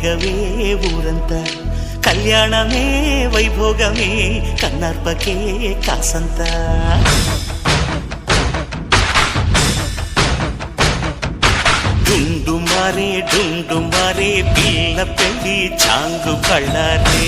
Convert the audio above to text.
రేగవే ఊరంతా కళ్యాణమే వైభోగమే కన్నార్పకే కాసంత డుండు మారే పిల్ల పెళ్ళి చాంగు కళ్ళారే